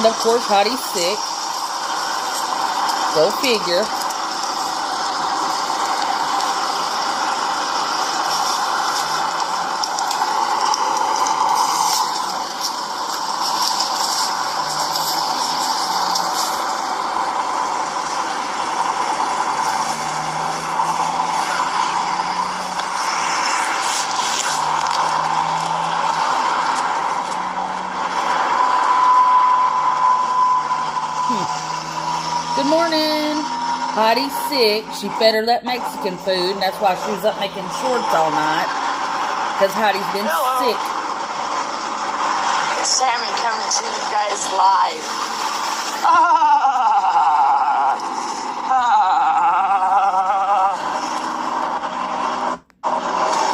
And of course, Hottie's sick. Go figure. Good morning. Hottie's sick. She fed her that Mexican food, and that's why she was up making shorts all night. Because Hottie's been sick. It's Sammy coming to you guys live.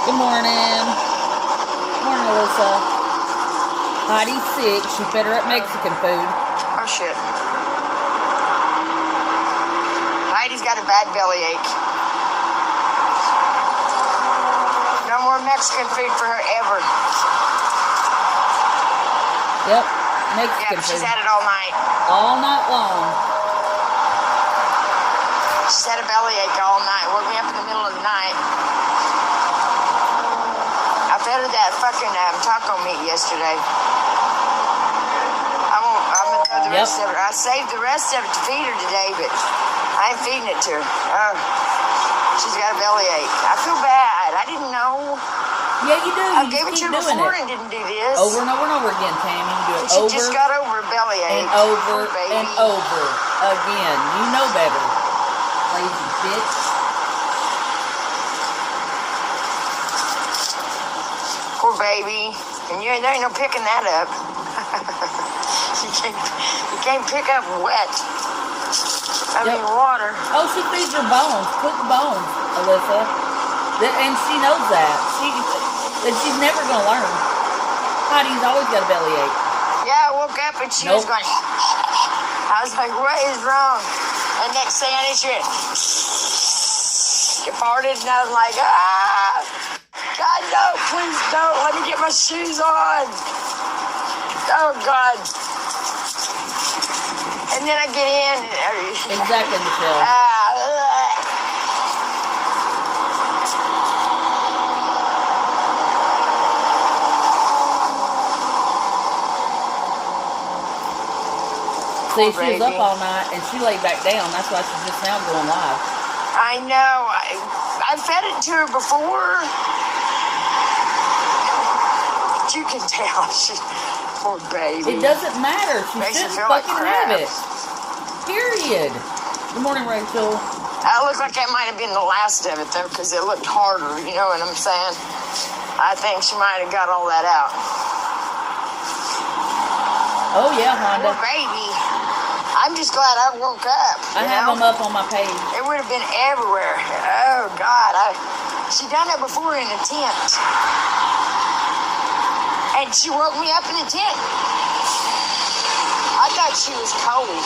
Good morning. Morning, Alyssa. Hottie's sick. She fed her up Mexican food. Oh, shit. Heidi's got a bad bellyache. No more Mexican food for her ever. Yep, Mexican food. She's had it all night. All night long. She's had a bellyache all night. Woke me up in the middle of the night. I fed her that fucking taco meat yesterday. I'm gonna throw the rest of it. I saved the rest of it to feed her today, but I ain't feeding it to her. She's got a bellyache. I feel bad. I didn't know. Yeah, you do. I gave it to her before and didn't do this. Over and over and over again, Tammy. You do it she over just got over a bellyache. and over and over again. You know better. Lazy bitch. Poor baby. And there ain't no picking that up. You can't pick up wet. I mean water. Oh, she feeds her bones. Cooked bones, Alyssa. And she knows that. She's never going to learn. Hottie's always got a bellyache. Yeah, I woke up and she was going... I was like, what is wrong? And next thing I knew, she went... She farted and I was like, God, no, please don't. Let me get my shoes on. Oh, God. And then I get in. Exactly, Michelle. See, she was up all night and she laid back down. That's why she's just now going live. I know. I fed it to her before. But you can tell. Poor baby. It doesn't matter. She shouldn't fucking have it. Period. Good morning, Rachel. That looked like that might have been the last of it, though, because it looked harder. You know what I'm saying? I think she might have got all that out. Oh, yeah, Honda. Poor baby. I'm just glad I woke up. I have them up on my page. It would have been everywhere. Oh, God. She done it before in a tent. And she woke me up in a tent. I thought she was cold.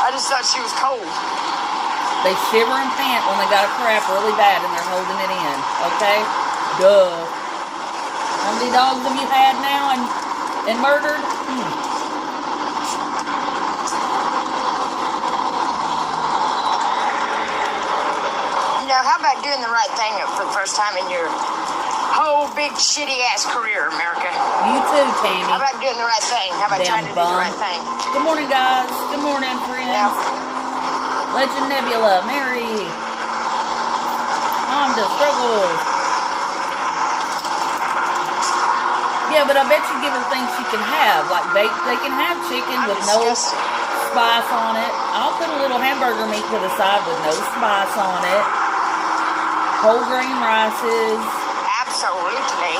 I just thought she was cold. They shiver and pant when they got a crap really bad and they're holding it in. Okay? Duh. How many dogs have you had now and murdered? You know, how about doing the right thing for the first time in your whole big shitty ass career, America? You too, Tammy. How about doing the right thing? How about trying to do the right thing? Good morning, guys. Good morning, friends. Yeah. Legend Nebula, Mary. Honda struggles. Yeah, but I bet you give her things she can have. Like they can have chicken with no spice on it. I'll put a little hamburger meat to the side with no spice on it. Whole grain rices. Absolutely.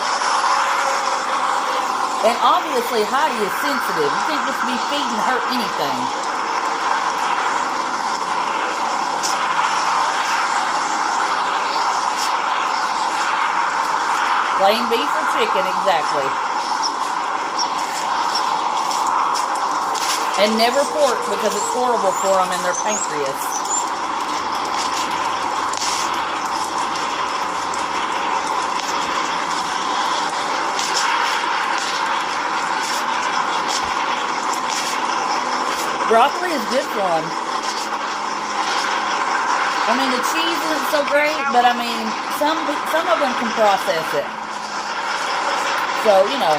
And obviously, Heidi is sensitive. You can't just be feeding her anything. Plain beef or chicken, exactly. And never pork because it's horrible for them in their pancreas. Broccoli is good for them. I mean, the cheese isn't so great, but I mean, some of them can process it. So, you know.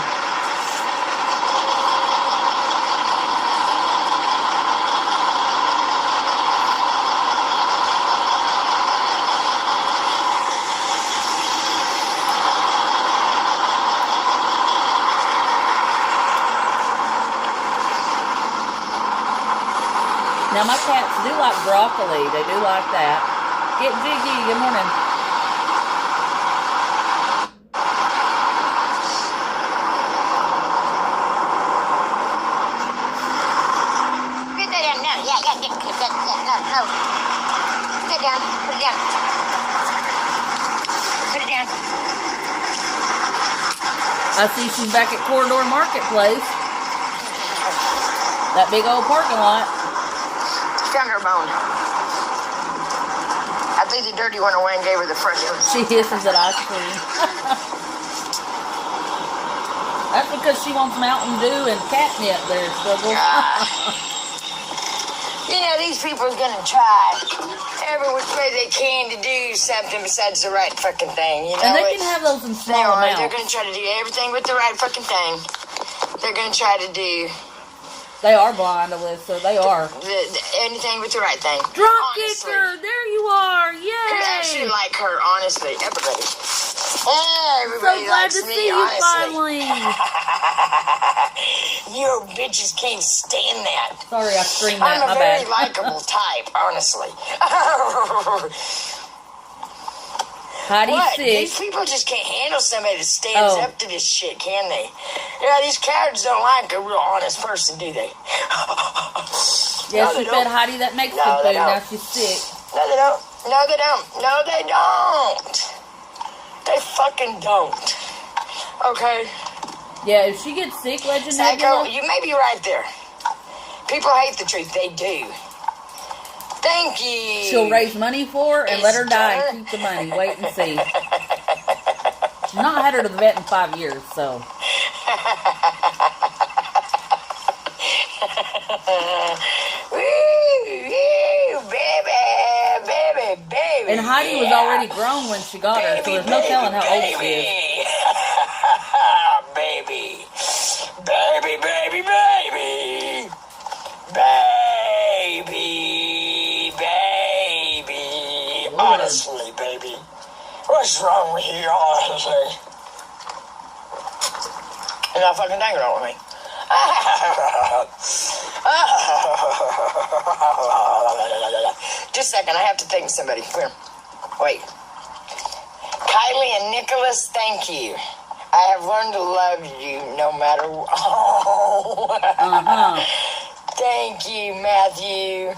Now, my cats do like broccoli. They do like that. Get Jiggy. Good morning. Put that down. No, yeah, put that down. No. Put it down. Put it down. Put it down. I see she's back at Corridor Marketplace. That big old parking lot. Found her bone. I think the dirty one away and gave her the fresh one. She hisses at ice cream. That's because she wants Mountain Dew and catnip there, Struggle. You know, these people are going to try every which way they can to do something besides the right fucking thing. You know, And they can have those in small amounts. They're going to try to do everything with the right fucking thing. They're going to try to do... They are blind, Alyssa. They are. Anything with the right thing. Drop kicker! There you are! Yay! I actually like her, honestly. Everybody. Everybody So glad likes to me, see you honestly. finally. You bitches can't stand that. Sorry, I screamed that. I'm a My very bad. likable type, honestly. Heidi's What? sick. These people just can't handle somebody that stands Oh. up to this shit, can they? Yeah, these cowards don't like a real honest person, do they? Yeah, No, she they fed don't. Heidi that Mexican No, they food. Now don't. she's sick. No, they don't. No, they don't. No, they don't. They fucking don't. Okay? Yeah, if she gets sick, Legend Psycho, Nebula, you may be right there. People hate the truth. They do. Thank you. she'll raise money for her and let her It's die done. and keep the money. Wait and see. She's not had her to the vet in 5 years, so. Baby. And Heidi was already grown when she got her, so there's no telling how old she is. Baby. Baby. Honestly, baby. What's wrong with you, honestly? You're not fucking hanging on with me. Just a second, I have to think of somebody. Come here. Wait. Kylie and Nicholas, thank you. I have learned to love you no matter what. Oh. Thank you, Matthew.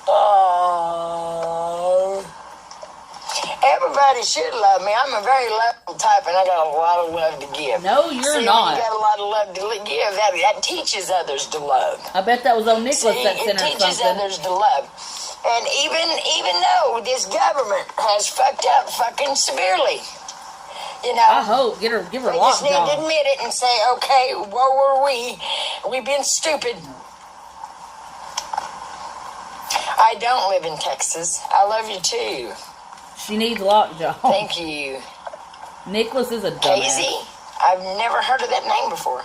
Oh. Everybody should love me. I'm a very lovable type, and I got a lot of love to give. No, you're See, not. When you got a lot of love to give, that teaches others to love. I bet that was old Nicholas See, that it sent her teaches something. others to love. And even though this government has fucked up fucking severely, you know. I hope. Give her We just need to lockjaw. admit it and say, okay, what were we? We've been stupid. I don't live in Texas. I love you too. She needs lockjaw. Thank you. Nicholas is a dumbass. Casey? I've never heard of that name before.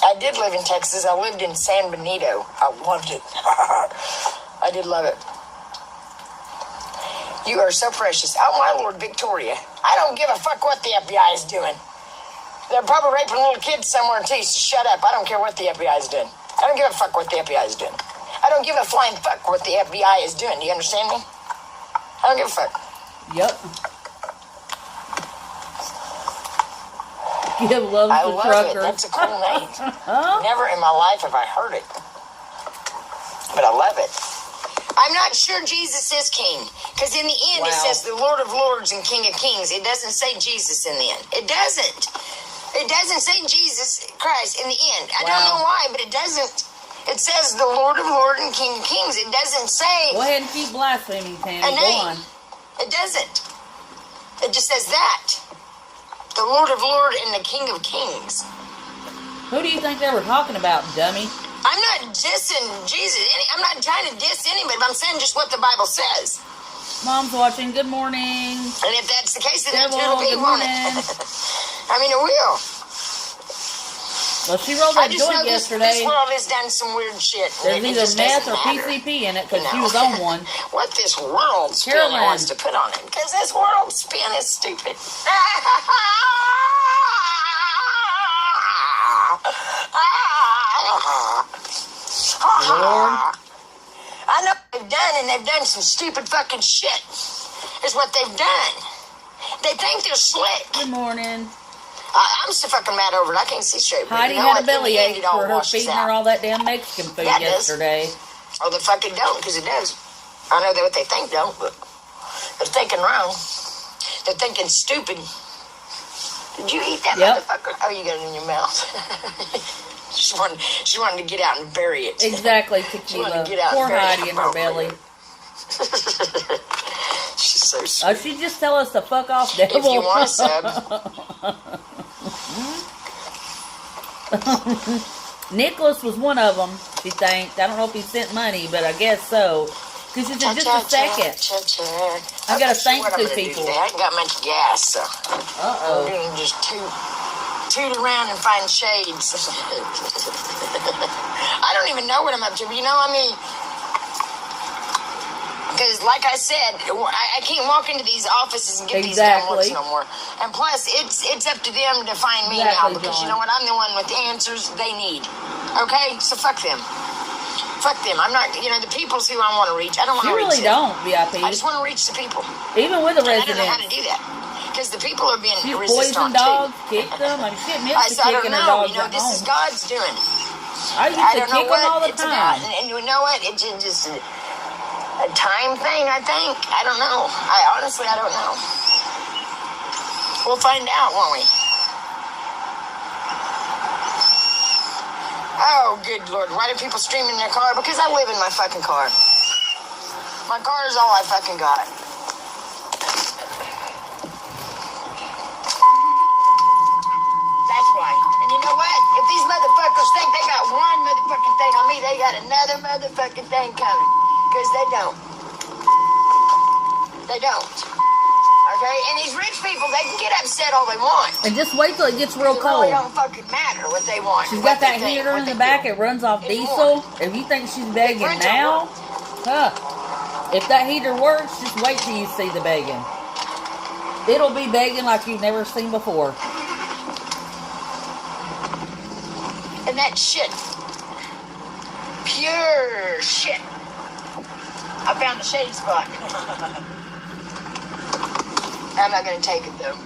I did live in Texas. I lived in San Benito. I loved it. I did love it. You are so precious. Oh, my Lord, Victoria. I don't give a fuck what the FBI is doing. They're probably raping little kids somewhere too, so shut up. I don't care what the FBI is doing. I don't give a fuck what the FBI is doing. I don't give a flying fuck what the FBI is doing. Do you understand me? I don't give a fuck. Yep. Give love I to love truckers. it. That's a cool name. Never in my life have I heard it. But I love it. I'm not sure Jesus is king. Because in the end it says the Lord of Lords and King of Kings. It doesn't say Jesus in the end. It doesn't. It doesn't say Jesus Christ in the end. I don't know why, but it doesn't. It says the Lord of Lords and King of Kings. It doesn't say Go ahead and keep blaspheming, Tammy. a Go name. on. It doesn't. It just says that. The Lord of Lords and the King of Kings. Who do you think they were talking about, dummy? I'm not dissing Jesus. I'm not trying to diss anybody, but I'm saying just what the Bible says. Mom's watching. Good morning. And if that's the case, then Devil, it'll be, good won't morning. it? I mean, it will. Well, she rolled that I just know joint yesterday. this world has done some weird shit. There's either meth or PCP in it because she was on one. What this world spin Caroline wants to put on it. Because this world spin is stupid. Lord. I know what they've done, and they've done some stupid fucking shit. Is what they've done. They think they're slick. Good morning. I'm so fucking mad over it. I can't see straight. Heidi had a bellyache for her feeding her all that damn Mexican food yesterday. Oh, they fucking don't, because it does. I know that what they think don't, but they're thinking wrong. They're thinking stupid. Did you eat that motherfucker? Oh, you got it in your mouth. She wanted to get out and bury it. Exactly, tequila. Poor Heidi in her belly. She's so sweet. Oh, she just tell us to fuck off, devil. If you want a sub. Nicholas was one of them, she thinks. I don't know if he sent money, but I guess so. Because she said, just a second. I got to thank two people. I ain't got much gas, so. Uh-oh. I'm going to just toot around and find shades. I don't even know what I'm up to, but you know, I mean, because like I said, I can't walk into these offices and get these damn looks no more. And plus, it's up to them to find me now, because you know what, I'm the one with the answers they need. Okay? So fuck them. Fuck them. I'm not, you know, the people's who I want to reach. I don't want to reach them. You really don't, VIP. I just want to reach the people. Even with the residents. I don't know how to do that. Because the people are being She's resistant poisoned dogs, kicked them. I mean, she admits to kicking her dogs you know, this is God's doing. I used to kick them all the time. And you know what? It's just a time thing, I think. I don't know. I honestly don't know. We'll find out, won't we? Oh, good Lord. Why do people stream in their car? Because I live in my fucking car. My car is all I fucking got. That's why. And you know what? If these motherfuckers think they got one motherfucking thing on me, they got another motherfucking thing coming. Because they don't. They don't. Okay? And these rich people, they can get upset all they want. And just wait till it gets real cold. It really don't fucking matter what they want. She's got that heater in the back. It runs off diesel. If you think she's begging now, if that heater works, just wait till you see the begging. It'll be begging like you've never seen before. And that shit. Pure shit. I found the shade spot. I'm not going to take it, though.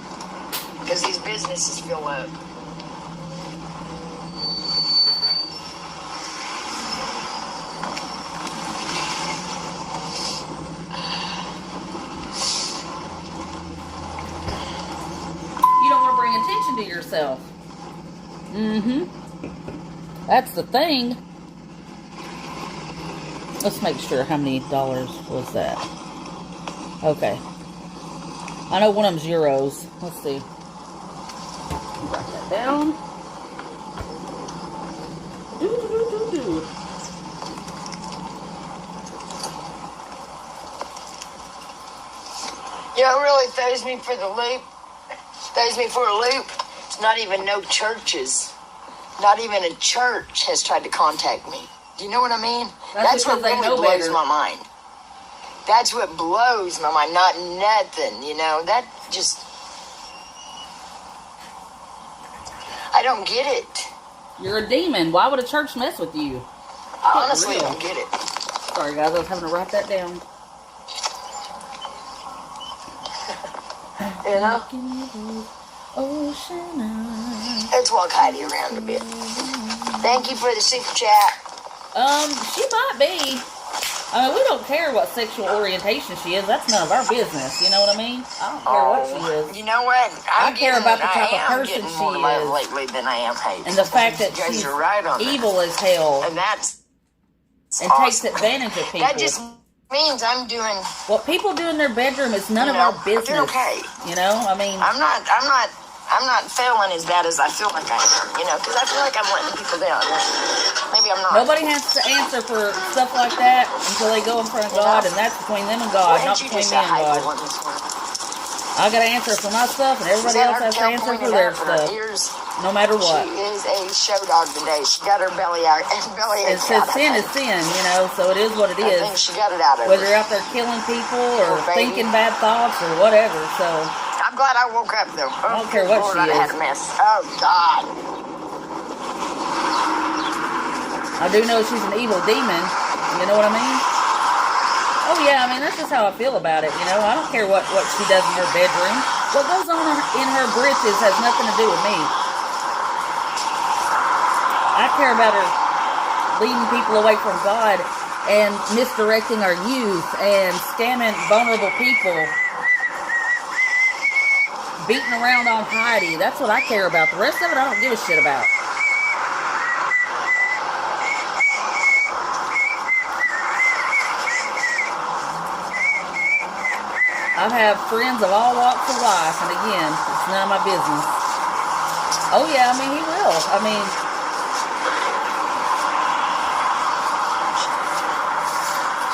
Because these businesses fill up. You don't want to bring attention to yourself. That's the thing. Let's make sure how many dollars was that. Okay. I know one of them's euros. Let's see. Write that down. You know, it really throws me for the loop. Throws me for a loop. It's not even no churches. Not even a church has tried to contact me. Do you know what I mean? That's what really blows my mind. That's what blows my mind. Not nothing, you know. That just... I don't get it. You're a demon. Why would a church mess with you? I honestly don't get it. Sorry, guys. I was having to write that down. You know? Let's walk Heidi around a bit. Thank you for the super chat. She might be. I mean, we don't care what sexual orientation she is. That's none of our business. You know what I mean? I don't care what she is. You know what? I care about the type of person she more love lately than I am hate. And the fact that she's evil as hell. And that's takes advantage of people. That just means I'm doing... What people do in their bedroom is none of our business. I'm doing okay. You know? I mean... I'm not I'm not failing as bad as I feel like I am, you know, because I feel like I'm letting people down. Maybe I'm not. Nobody has to answer for stuff like that until they go in front of God, and that's between them and God, not between me and God. I got to answer for my stuff, and everybody else has to answer for their stuff, no matter what. She is a show dog today. She got her belly out. It says sin is sin, you know, so it is what it is. I think she got it out of whether you're out there killing people or thinking bad thoughts or whatever, so. I'm glad I woke up, though. I don't care what Lord, she is. I had a mess. Oh, God. I do know she's an evil demon. You know what I mean? Oh, yeah, I mean, that's just how I feel about it, you know? I don't care what she does in her bedroom. What goes on in her britches has nothing to do with me. I care about her leading people away from God and misdirecting our youth and scamming vulnerable people. Beating around on Heidi. That's what I care about. The rest of it, I don't give a shit about. I have friends of all walks of life, and again, it's none of my business. Oh yeah, I mean, he will. I mean,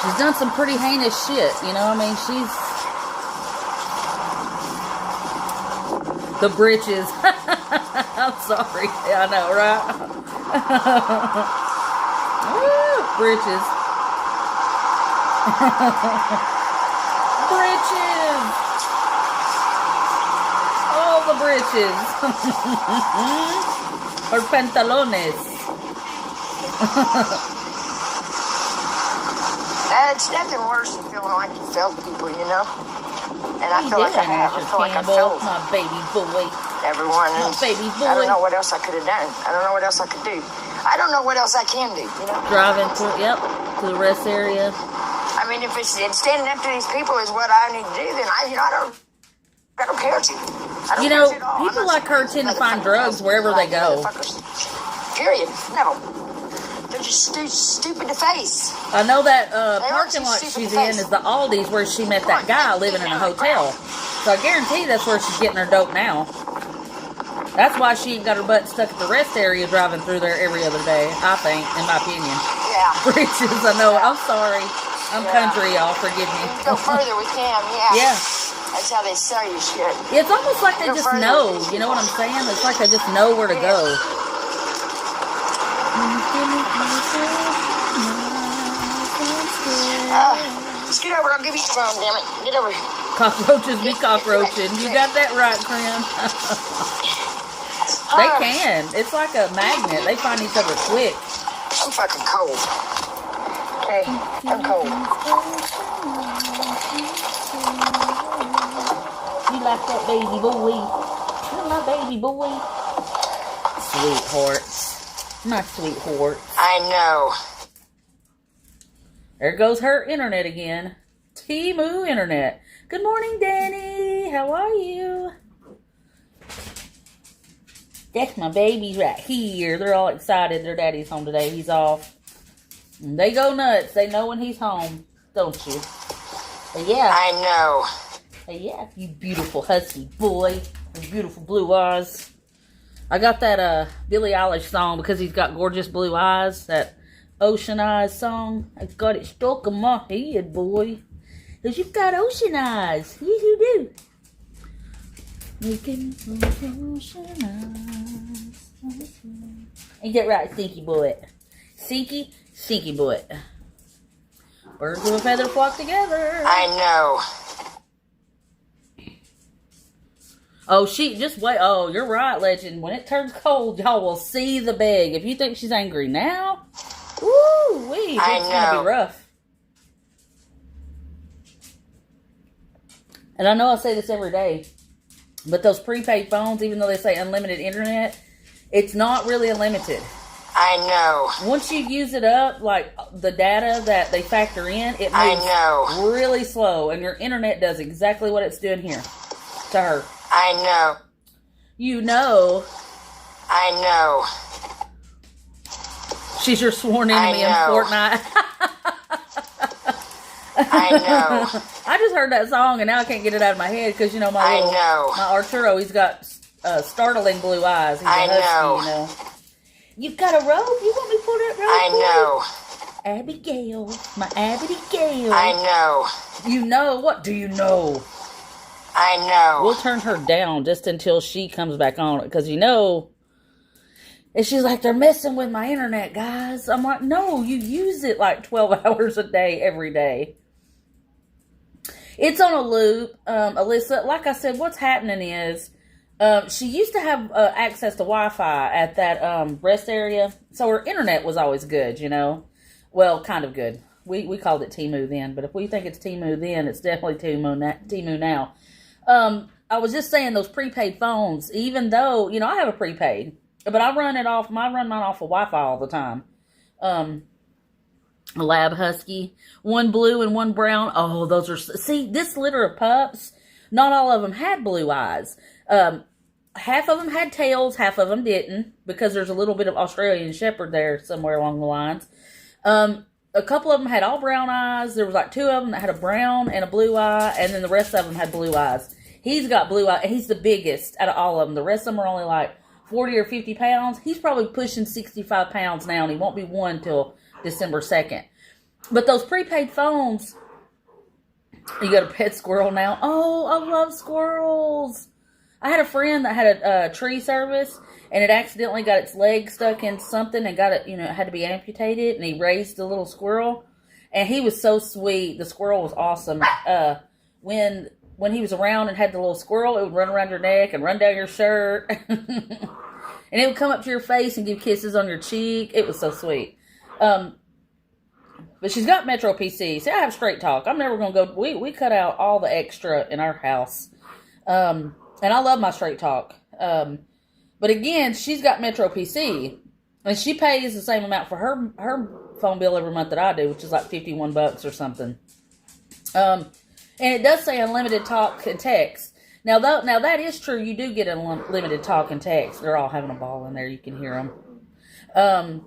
she's done some pretty heinous shit, you know? I mean, she's... The britches. I'm sorry. Yeah, I know, right? Woo, britches. Britches. All the britches. Or pantalones. It's nothing worse than feeling like you failed people, you know? And I feel like I have. I feel like I failed. My baby boy. Everyone. My baby boy. I don't know what else I could have done. I don't know what else I could do. I don't know what else I can do, you know? Driving to the rest area. I mean, if it's standing up to these people is what I need to do, then I don't care to. You know, people like her tend to find drugs wherever they go. Period. No. They're just stupid to face. I know that parking lot she's in is the Aldi's where she met that guy living in a hotel. So I guarantee that's where she's getting her dope now. That's why she ain't got her butt stuck at the rest area driving through there every other day, I think, in my opinion. Yeah. Bridges, I know. I'm sorry. I'm country, y'all. Forgive me. Go further with him, yeah. Yeah. That's how they sell you shit. It's almost like they just know. You know what I'm saying? It's like they just know where to go. Just get over. I'll give you your phone, damn it. Get over here. Cockroaches be cockroaching. You got that right, Krim. They can. It's like a magnet. They find each other quick. I'm fucking cold. Okay, I'm cold. You like that baby boy? You're my baby boy. Sweethearts. My sweetheart. I know. There goes her internet again. Timu internet. Good morning, Danny. How are you? That's my babies right here. They're all excited. Their daddy's home today. He's off. And they go nuts. They know when he's home. Don't you? But yeah. I know. But yeah, you beautiful husky boy. With beautiful blue eyes. I got that Billie Eilish song because he's got gorgeous blue eyes. That Ocean Eyes song. I got it stuck in my head, boy. Because you've got ocean eyes. Yes, you do. Making ocean eyes. Ain't that right, Stinky boy? Stinky boy. Birds of a feather flock together. I know. Oh, just wait. Oh, you're right, legend. When it turns cold, y'all will see the beg. If you think she's angry now, woo-wee, it's going to be rough. And I know I say this every day, but those prepaid phones, even though they say unlimited internet, it's not really unlimited. I know. Once you use it up, like the data that they factor in, it moves really slow, and your internet does exactly what it's doing here to her. I know. You know. I know. She's your sworn enemy in Fortnite. I know. I just heard that song and now I can't get it out of my head because, you know, my Arturo, he's got startling blue eyes. He's a I husky, know. you know. You've got a robe? You want me to pull that robe? I know. Abigail. My Abigail. I know. You know? What do you know? I know. We'll turn her down just until she comes back on it. Because, you know... And she's like, they're messing with my internet, guys. I'm like, no, you use it like 12 hours a day, every day. It's on a loop. Alyssa, like I said, what's happening is she used to have access to Wi-Fi at that rest area. So her internet was always good, you know. Well, kind of good. We called it Temu then. But if we think it's Temu then, it's definitely Temu now. I was just saying those prepaid phones, even though, you know, I have a prepaid. But I run mine off of Wi-Fi all the time. A lab husky, one blue and one brown. Oh, those are, see, this litter of pups, not all of them had blue eyes. Half of them had tails, half of them didn't, because there's a little bit of Australian Shepherd there somewhere along the lines. A couple of them had all brown eyes. There was like 2 of them that had a brown and a blue eye, and then the rest of them had blue eyes. He's got blue eyes, and he's the biggest out of all of them. The rest of them are only like 40 or 50 pounds. He's probably pushing 65 pounds now, and he won't be one till December 2nd. But those prepaid phones, you got a pet squirrel now. Oh, I love squirrels. I had a friend that had a tree service, and it accidentally got its leg stuck in something and got it, you know, it had to be amputated, and he raised a little squirrel, and he was so sweet. The squirrel was awesome. When he was around and had the little squirrel, it would run around your neck and run down your shirt. And it would come up to your face and give kisses on your cheek. It was so sweet. But she's got Metro PC. See, I have straight talk. I'm never going to go... We cut out all the extra in our house. And I love my straight talk. But again, she's got Metro PC. And she pays the same amount for her phone bill every month that I do, which is like $51 or something. And it does say unlimited talk and text. Now that is true. You do get unlimited talk and text. They're all having a ball in there. You can hear them.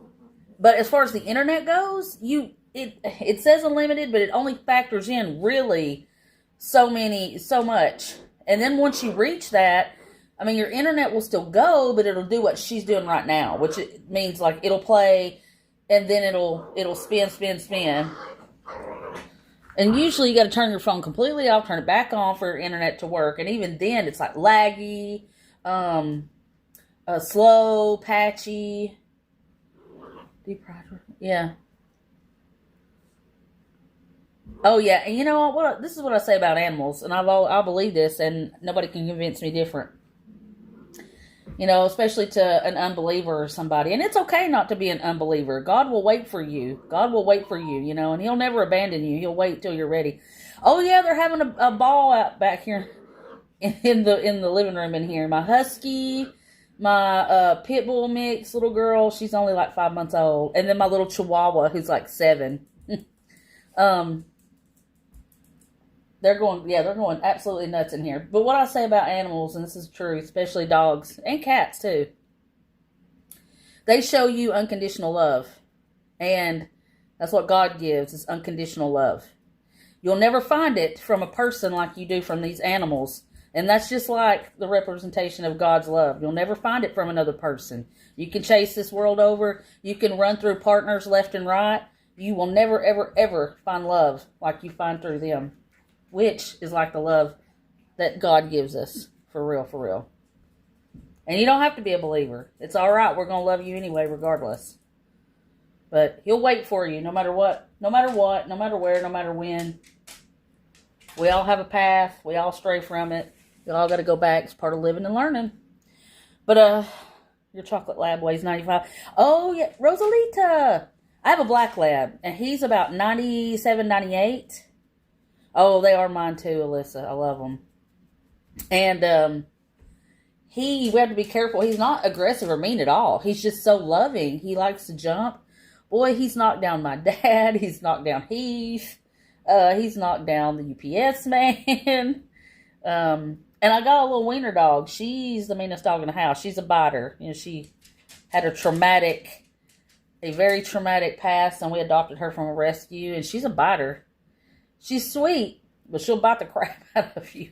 But as far as the internet goes, it says unlimited, but it only factors in really so much. And then once you reach that, I mean, your internet will still go, but it'll do what she's doing right now, which it means like it'll play, and then it'll spin. And usually you got to turn your phone completely off, turn it back on for your internet to work. And even then, it's like laggy, slow, patchy. Yeah. Oh, yeah. And you know what? This is what I say about animals. And I believe this, and nobody can convince me different. You know, especially to an unbeliever or somebody. And it's okay not to be an unbeliever. God will wait for you. God will wait for you, you know, and He'll never abandon you. He'll wait till you're ready. Oh, yeah, they're having a ball out back here in the living room in here. My husky, my pit bull mix little girl, she's only like 5 months old. And then my little chihuahua, who's like 7. They're going absolutely nuts in here. But what I say about animals, and this is true, especially dogs and cats too, they show you unconditional love. And that's what God gives, is unconditional love. You'll never find it from a person like you do from these animals. And that's just like the representation of God's love. You'll never find it from another person. You can chase this world over. You can run through partners left and right. You will never, ever, ever find love like you find through them. Which is like the love that God gives us. For real, for real. And you don't have to be a believer. It's alright. We're going to love you anyway, regardless. But He'll wait for you no matter what. No matter what. No matter where. No matter when. We all have a path. We all stray from it. We all got to go back. It's part of living and learning. But, your chocolate lab weighs 95. Oh, yeah. Rosalita. I have a black lab. And he's about 97, 98. Oh, they are mine too, Alyssa. I love them. And we have to be careful. He's not aggressive or mean at all. He's just so loving. He likes to jump. Boy, he's knocked down my dad. He's knocked down Heath. He's knocked down the UPS man. And I got a little wiener dog. She's the meanest dog in the house. She's a biter. You know, she had a very traumatic past, and we adopted her from a rescue, and she's a biter. She's sweet, but she'll bite the crap out of you.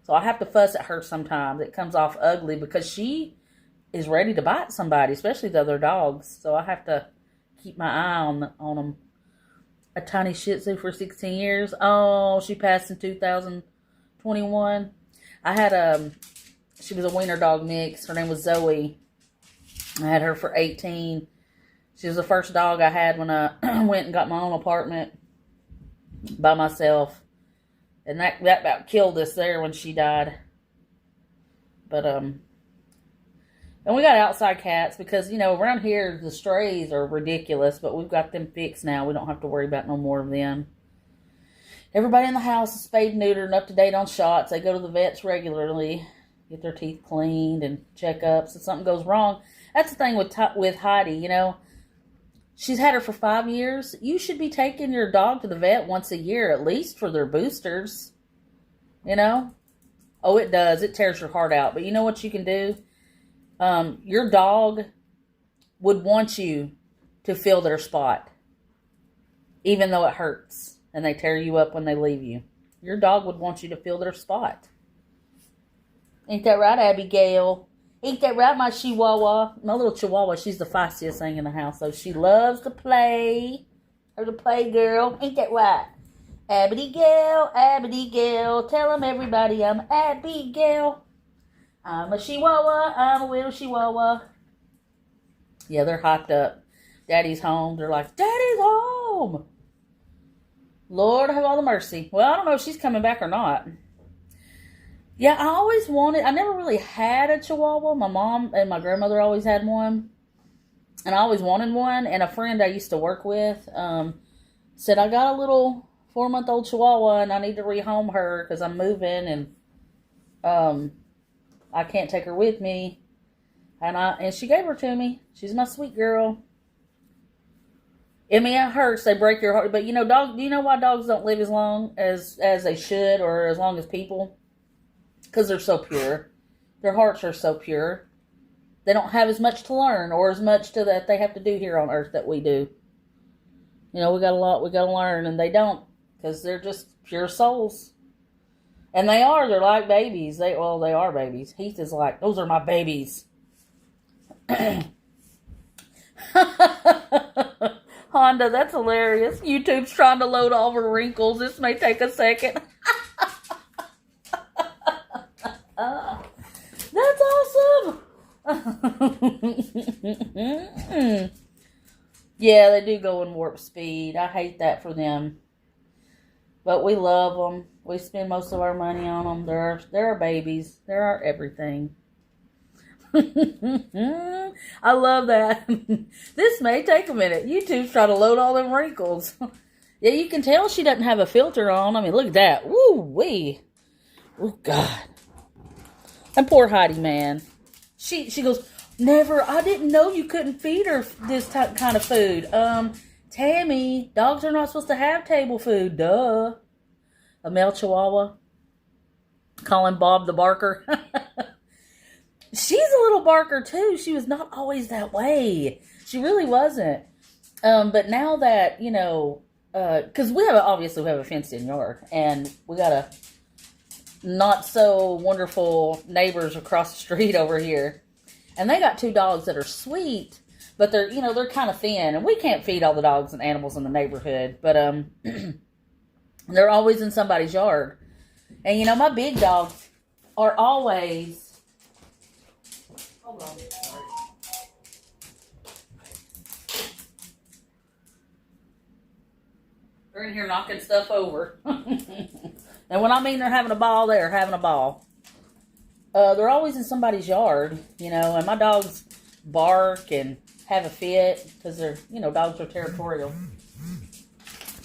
So I have to fuss at her sometimes. It comes off ugly because she is ready to bite somebody, especially the other dogs. So I have to keep my eye on them. A tiny Shih Tzu for 16 years. Oh, she passed in 2021. I had she was a wiener dog mix. Her name was Zoe. I had her for 18. She was the first dog I had when I went and got my own apartment by myself. And that about killed us there when she died. But, and we got outside cats because, around here the strays are ridiculous, but we've got them fixed now. We don't have to worry about no more of them. Everybody in the house is spayed and neutered and up to date on shots. They go to the vets regularly, get their teeth cleaned and checkups. If something goes wrong, that's the thing with Heidi, She's had her for 5 years. You should be taking your dog to the vet once a year, at least for their boosters. Oh, it does. It tears your heart out. But you know what you can do? Your dog would want you to fill their spot, even though it hurts and they tear you up when they leave you. Your dog would want you to fill their spot. Ain't that right, Abigail? Ain't that right, my chihuahua? My little chihuahua, she's the feistiest thing in the house. So she loves to play. Her the play girl. Ain't that right? Abigail, Abigail. Tell them everybody I'm Abigail. I'm a chihuahua. I'm a little chihuahua. Yeah, they're hyped up. Daddy's home. They're like, Daddy's home. Lord have all the mercy. Well, I don't know if she's coming back or not. Yeah, I never really had a chihuahua. My mom and my grandmother always had one. And I always wanted one. And a friend I used to work with said, I got a little 4-month-old chihuahua and I need to rehome her because I'm moving and I can't take her with me. And she gave her to me. She's my sweet girl. I mean, it hurts. They break your heart. But, do you know why dogs don't live as long as they should or as long as people? Because they're so pure. Their hearts are so pure. They don't have as much to learn or as much that they have to do here on earth that we do. We got a lot we got to learn, and they don't because they're just pure souls. And they're like babies. They are babies. Heath is like, those are my babies. Honda, that's hilarious. YouTube's trying to load all her wrinkles. This may take a second. That's awesome. Yeah, they do go in warp speed. I hate that for them. But we love them. We spend most of our money on them. They're our babies. They're our everything. I love that. This may take a minute. YouTube's trying to load all them wrinkles. Yeah, you can tell she doesn't have a filter on. I mean, look at that. Woo-wee. Oh, God. And poor Heidi, man. She goes, never. I didn't know you couldn't feed her this kind of food. Tammy, dogs are not supposed to have table food. Duh. A male chihuahua. Calling Bob the barker. She's a little barker, too. She was not always that way. She really wasn't. But now that, because we have a fenced-in yard. And we got a not so wonderful neighbors across the street over here. And they got 2 dogs that are sweet, but they're kind of thin. And we can't feed all the dogs and animals in the neighborhood. But they're always in somebody's yard. And, my big dogs are always... Hold on. They're in here knocking stuff over. And when I mean they're having a ball, they are having a ball. They're always in somebody's yard, and my dogs bark and have a fit because they're, dogs are territorial.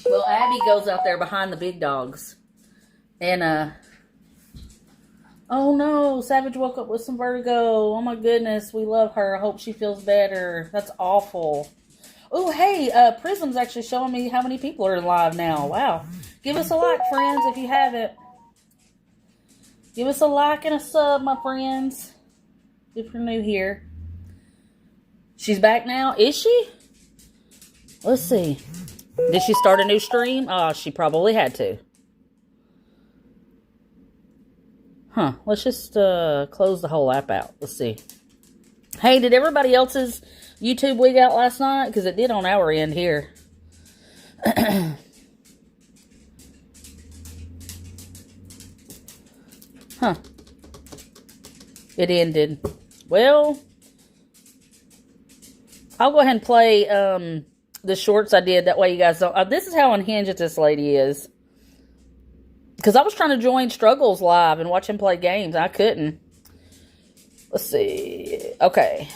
Well, Abby goes out there behind the big dogs. And, oh no, Savage woke up with some vertigo. Oh my goodness, we love her. I hope she feels better. That's awful. Oh, hey, Prism's actually showing me how many people are live now. Wow. Give us a like, friends, if you haven't. Give us a like and a sub, my friends. If you're new here. She's back now. Is she? Let's see. Did she start a new stream? Oh, she probably had to. Huh. Let's just close the whole app out. Let's see. Hey, did everybody else's YouTube week out last night? Because it did on our end here. Huh. It ended. Well, I'll go ahead and play the shorts I did. That way you guys don't... this is how unhinged this lady is. Because I was trying to join Struggles live and watch him play games. I couldn't. Let's see. Okay.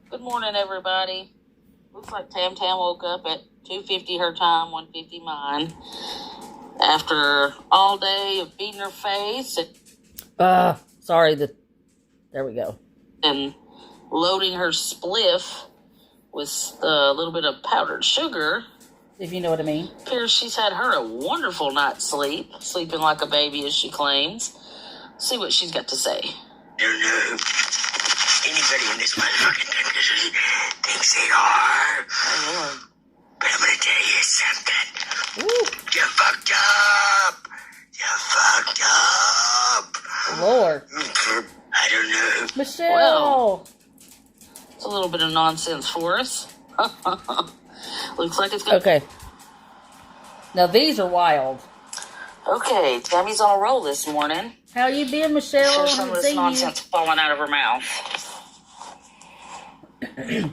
Good morning, everybody. Looks like Tam Tam woke up at 2:50 her time, 1:50 mine. After all day of beating her face. Sorry. There we go. And loading her spliff with a little bit of powdered sugar. If you know what I mean. Appears she's had her a wonderful night's sleep. Sleeping like a baby, as she claims. See what she's got to say. No. Anybody in this motherfucking country thinks they are. Oh, Lord. But I'm gonna tell you something. Woo. You fucked up. Lord. I don't know. Michelle. Well, it's a little bit of nonsense for us. Looks like it's good. Okay. Now these are wild. Okay, Tammy's on a roll this morning. How you been, Michelle? Here's some of this nonsense falling out of her mouth.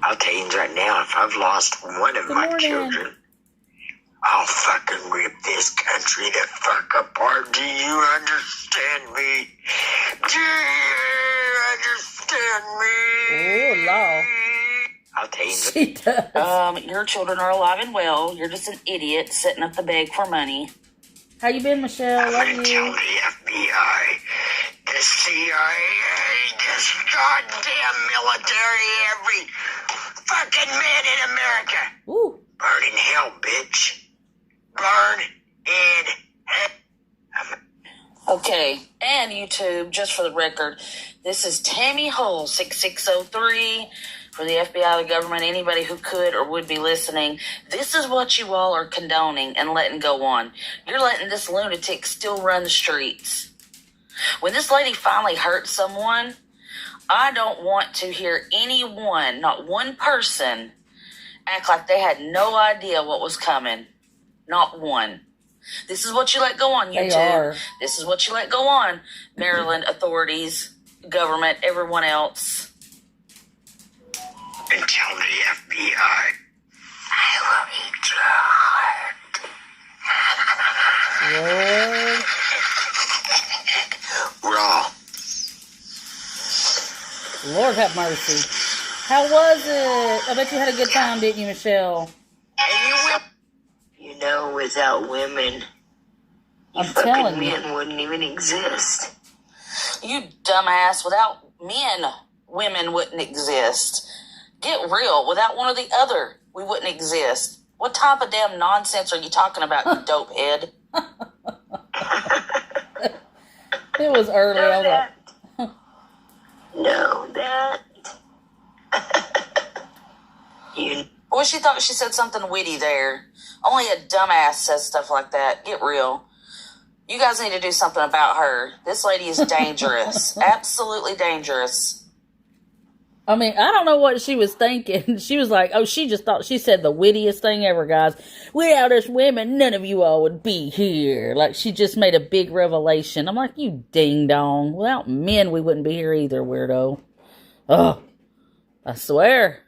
I'll tell you right now, if I've lost one of my children, I'll fucking rip this country the fuck apart. Do you understand me? Do you understand me? Oh, Lord. I'll tell you. She does. Your children are alive and well. You're just an idiot setting up the bag for money. How you been, Michelle? I'm Love gonna tell you. the FBI, the CIA, this goddamn military, every fucking man in America. Ooh. Burn in hell, bitch. Burn in hell. Okay, and YouTube, just for the record, this is Tammy Hull, 6603, for the FBI, the government, anybody who could or would be listening. This is what you all are condoning and letting go on. You're letting this lunatic still run the streets. When this lady finally hurts someone, I don't want to hear anyone, not one person, act like they had no idea what was coming. Not one. This is what you let go on, YouTube. They are. This is what you let go on, Maryland authorities, government, everyone else. And tell the FBI, I will eat your heart. Lord. Raw. Lord have mercy. How was it? I bet you had a good time, didn't you, Michelle? And you will. You know, without women, I'm telling you. men wouldn't even exist. You dumbass. Without men, women wouldn't exist. Get real. Without one or the other, we wouldn't exist. What type of damn nonsense are you talking about, you dope head? It was early. I was like, Know that. You. Well, she thought she said something witty there. Only a dumbass says stuff like that. Get real. You guys need to do something about her. This lady is dangerous. Absolutely dangerous. I mean, I don't know what she was thinking. She was like, oh, she just thought she said the wittiest thing ever, guys. Without us women, none of you all would be here. Like, she just made a big revelation. I'm like, you ding dong. Without men, we wouldn't be here either, weirdo. Oh, I swear.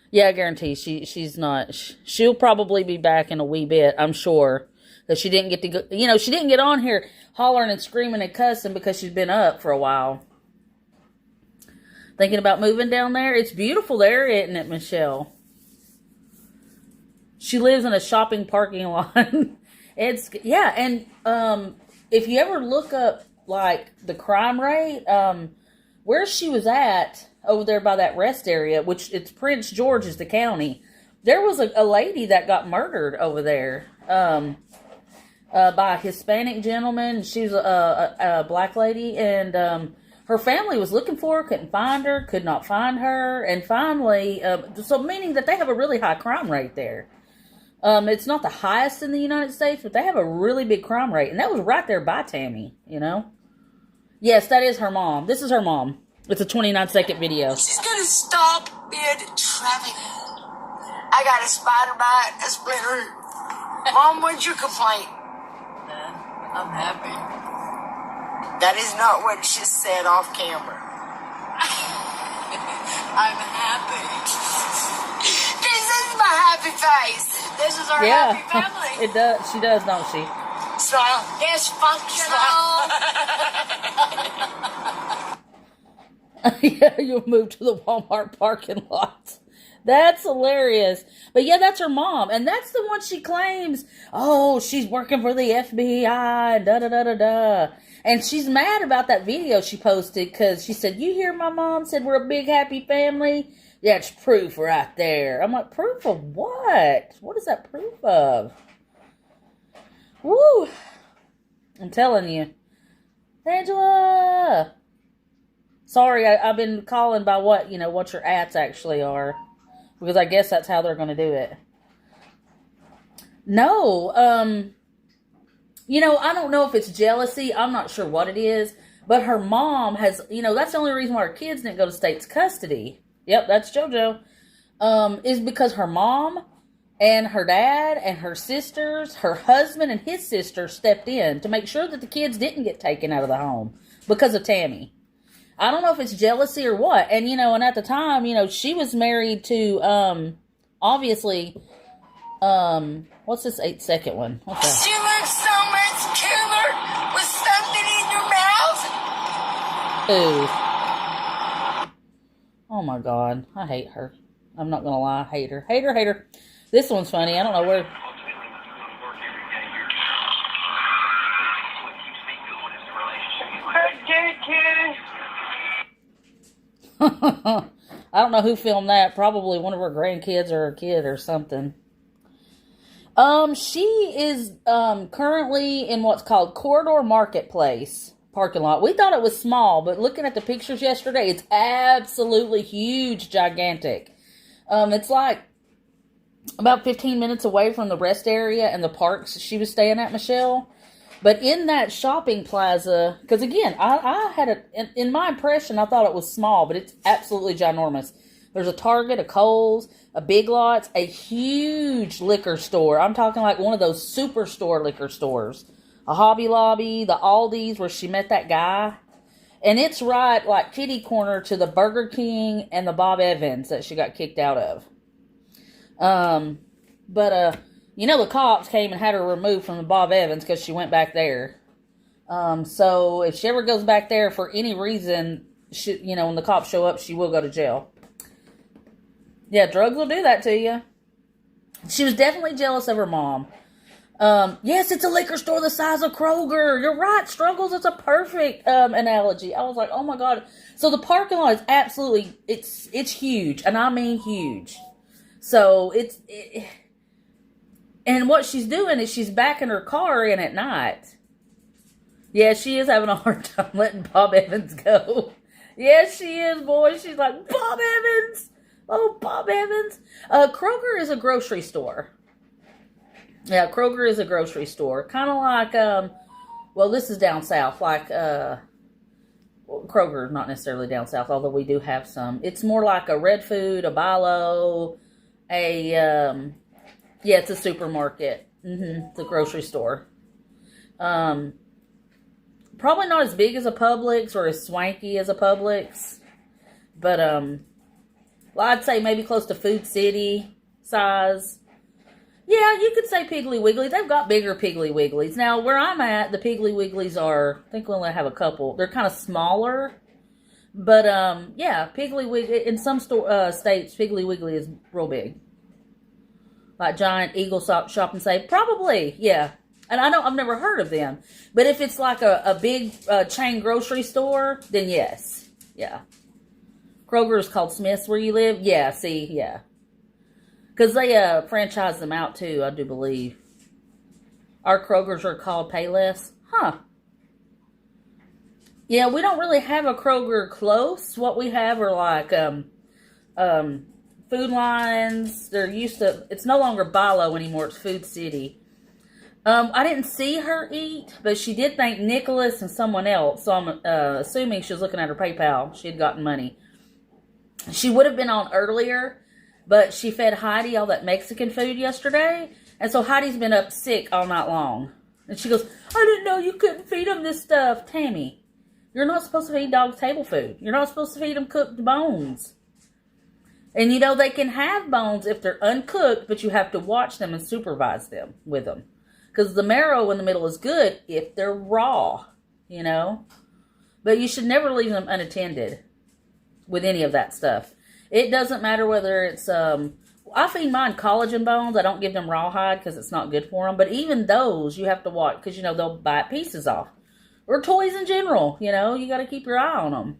Yeah, I guarantee she's not. She'll probably be back in a wee bit, I'm sure. Because she didn't get to go, you know, she didn't get on here hollering and screaming and cussing because she's been up for a while. Thinking about moving down there? It's beautiful there, isn't it, Michelle? She lives in a shopping parking lot. It's, yeah, and if you ever look up, like, the crime rate, where she was at, over there by that rest area, which it's Prince George is the county, there was a lady that got murdered over there by a Hispanic gentleman. She was a black lady, and her family was looking for her, couldn't find her, could not find her, and finally, so meaning that they have a really high crime rate there. It's not the highest in the United States, but they have a really big crime rate. And that was right there by Tammy, you know? Yes, that is her mom. This is her mom. It's a 29-second video. She's gonna stop in traffic. I got a spider bite, a splinter. Mom, what's your complaint? I'm happy. That is not what she said off camera. I'm happy. This is my happy face. This is our happy family. It does. She does, don't she? Smile. Dysfunctional. Yeah, you'll move to the Walmart parking lot. That's hilarious. But yeah, that's her mom. And that's the one she claims, oh, she's working for the FBI, da-da-da-da-da. And she's mad about that video she posted because she said, you hear my mom said we're a big happy family? That's proof right there. I'm like, proof of what? What is that proof of? Woo! I'm telling you. Angela! Sorry, I've been calling by what your ats actually are. Because I guess that's how they're going to do it. No, I don't know if it's jealousy. I'm not sure what it is. But her mom has, that's the only reason why her kids didn't go to state's custody. Yep, that's JoJo. Is because her mom and her dad and her sisters, her husband and his sister stepped in to make sure that the kids didn't get taken out of the home because of Tammy. I don't know if it's jealousy or what. And, and at the time, she was married to, obviously, what's this 8-second one? What's that? She looks so much cooler with something in your mouth. Ooh. Oh, my God. I hate her. I'm not going to lie. I hate her. Hate her, hate her. This one's funny. I don't know where... I don't know who filmed that. Probably one of her grandkids or her kid or something. She is currently in what's called Corridor Marketplace parking lot. We thought it was small, but looking at the pictures yesterday, it's absolutely huge, gigantic. It's like about 15 minutes away from the rest area and the parks she was staying at, Michelle. But in that shopping plaza, because again, I had in my impression, I thought it was small, but it's absolutely ginormous. There's a Target, a Kohl's, a Big Lots, a huge liquor store. I'm talking like one of those superstore liquor stores. A Hobby Lobby, the Aldi's where she met that guy. And it's right like kitty corner to the Burger King and the Bob Evans that she got kicked out of. The cops came and had her removed from the Bob Evans because she went back there. So if she ever goes back there for any reason, when the cops show up, she will go to jail. Yeah, drugs will do that to you. She was definitely jealous of her mom. Yes, it's a liquor store the size of Kroger. You're right, Struggles. It's a perfect analogy. I was like, oh my God. So the parking lot is absolutely, it's huge. And I mean huge. So and what she's doing is she's backing her car in at night. Yeah, she is having a hard time letting Bob Evans go. Yes, she is, boy. She's like, Bob Evans. Oh, Bob Evans. Kroger is a grocery store. Yeah, Kroger is a grocery store. Kind of like, this is down south. Like, Kroger is not necessarily down south, although we do have some. It's more like a Red Food, a Bilo, it's a supermarket. It's a grocery store. Probably not as big as a Publix or as swanky as a Publix. But, I'd say maybe close to Food City size. Yeah, you could say Piggly Wiggly. They've got bigger Piggly Wigglies. Now, where I'm at, the Piggly Wigglies are, I think we only have a couple. They're kind of smaller. But, Piggly Wiggly, in some states, Piggly Wiggly is real big. Like Giant, Eagle, Shop and Save. Probably, yeah. And I've never heard of them. But if it's like a big chain grocery store, then yes. Yeah. Kroger is called Smith's where you live? Yeah, see, yeah. Because they franchise them out too, I do believe. Our Krogers are called Payless. Huh. Yeah, we don't really have a Kroger close. What we have are like Food Lines. They're used to, it's no longer Bilo anymore. It's Food City. I didn't see her eat, but she did thank Nicholas and someone else. So I'm assuming she was looking at her PayPal. She had gotten money. She would have been on earlier, but she fed Heidi all that Mexican food yesterday. And so Heidi's been up sick all night long. And she goes, I didn't know you couldn't feed them this stuff. Tammy, you're not supposed to feed dogs table food. You're not supposed to feed them cooked bones. And you know, they can have bones if they're uncooked, but you have to watch them and supervise them with them. Because the marrow in the middle is good if they're raw, you know. But you should never leave them unattended with any of that stuff. It doesn't matter whether it's, I feed mine collagen bones. I don't give them rawhide because it's not good for them. But even those, you have to watch because, you know, they'll bite pieces off. Or toys in general, you know. You got to keep your eye on them.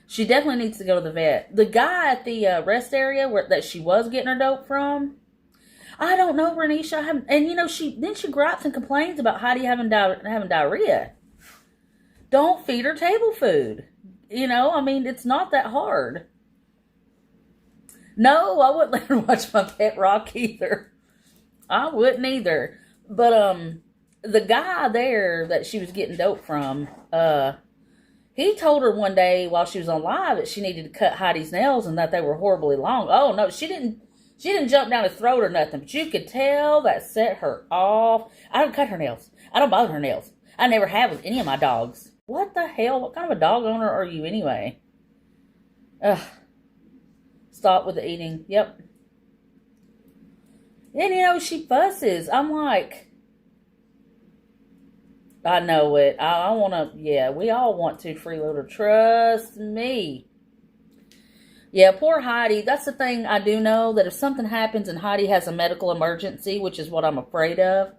She definitely needs to go to the vet. The guy at the rest area that she was getting her dope from, I don't know, Renisha. And, you know, she gripes and complains about Heidi having diarrhea. Don't feed her table food. You know, I mean, it's not that hard. No, I wouldn't let her watch my pet rock either. I wouldn't either. But, the guy there that she was getting dope from, he told her one day while she was on live that she needed to cut Heidi's nails and that they were horribly long. Oh, no, she didn't jump down his throat or nothing, but you could tell that set her off. I don't cut her nails. I don't bother her nails. I never have with any of my dogs. What the hell? What kind of a dog owner are you anyway? Ugh. Stop with the eating. Yep. And, you know, she fusses. I'm like, I know it. I want to, yeah, we all want to, freeloader. Trust me. Yeah, poor Heidi. That's the thing I do know, that if something happens and Heidi has a medical emergency, which is what I'm afraid of,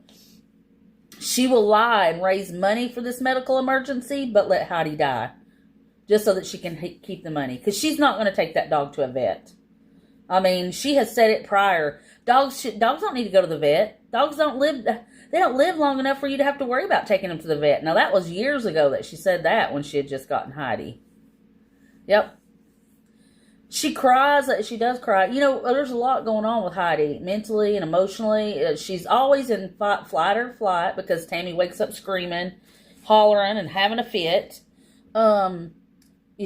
she will lie and raise money for this medical emergency, but let Heidi die. Just so that she can keep the money. Because she's not going to take that dog to a vet. I mean, she has said it prior. Dogs don't need to go to the vet. Dogs don't live, they don't live long enough for you to have to worry about taking them to the vet. Now, that was years ago that she said that when she had just gotten Heidi. Yep. She cries. She does cry. You know, there's a lot going on with Heidi, mentally and emotionally. She's always in flight or flight because Tammy wakes up screaming, hollering, and having a fit.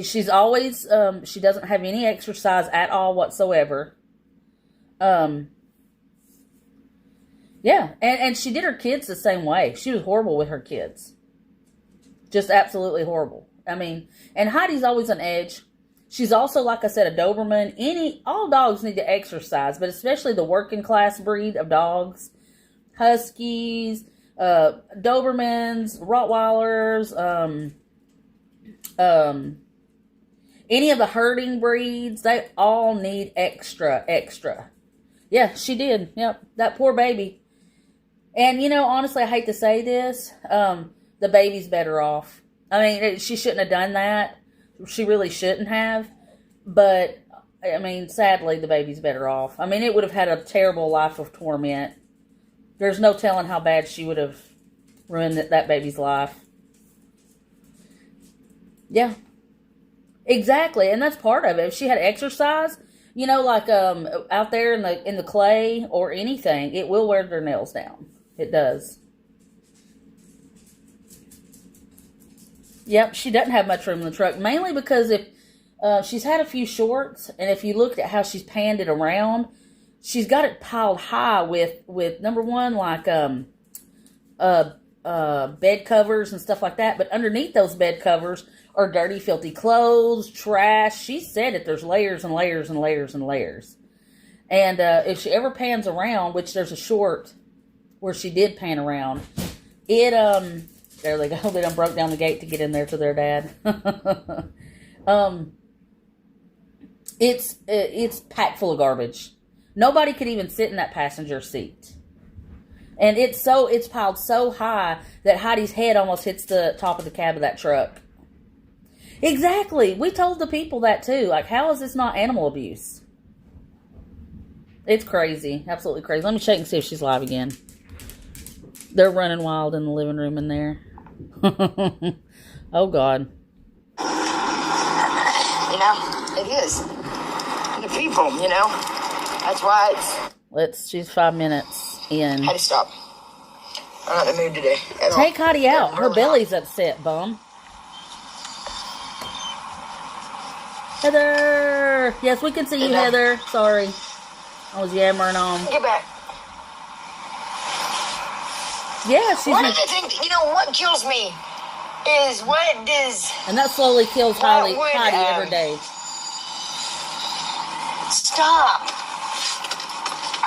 She's always, she doesn't have any exercise at all whatsoever. Yeah, and she did her kids the same way. She was horrible with her kids. Just absolutely horrible. I mean, and Heidi's always on edge. She's also, like I said, a Doberman. All dogs need to exercise, but especially the working class breed of dogs. Huskies, Dobermans, Rottweilers, any of the herding breeds, they all need extra. Yeah, she did. Yep, that poor baby. And, you know, honestly, I hate to say this, the baby's better off. I mean, she shouldn't have done that. She really shouldn't have. But, I mean, sadly, the baby's better off. I mean, it would have had a terrible life of torment. There's no telling how bad she would have ruined that baby's life. Yeah. Exactly. And that's part of it. If she had exercise, you know, like out there in the clay or anything, it will wear their nails down. It does. Yep, she doesn't have much room in the truck. Mainly because if she's had a few shorts, and if you looked at how she's panned it around, she's got it piled high with number one, like bed covers and stuff like that. But underneath those bed covers are dirty, filthy clothes, trash. She said it. There's layers and layers and layers and layers. And if she ever pans around, which there's a short where she did pan around, it there they go. They done broke down the gate to get in there to their dad. It's packed full of garbage. Nobody could even sit in that passenger seat. And it's piled so high that Heidi's head almost hits the top of the cab of that truck. Exactly. We told the people that too. Like, how is this not animal abuse? It's crazy. Absolutely crazy. Let me check and see if she's live again. They're running wild in the living room in there. Oh, God. You know, it is. And if people, you know. That's why it's... She's 5 minutes in. I had to stop. I'm not in the mood today at all. Take Heidi out. Her belly's upset, bum. Heather! Yes, we can see you, Heather. Sorry. I was yammering on. Get back. Yeah, she's... One of the things, you know, what kills me is what does... And that slowly kills Heidi every day. Stop.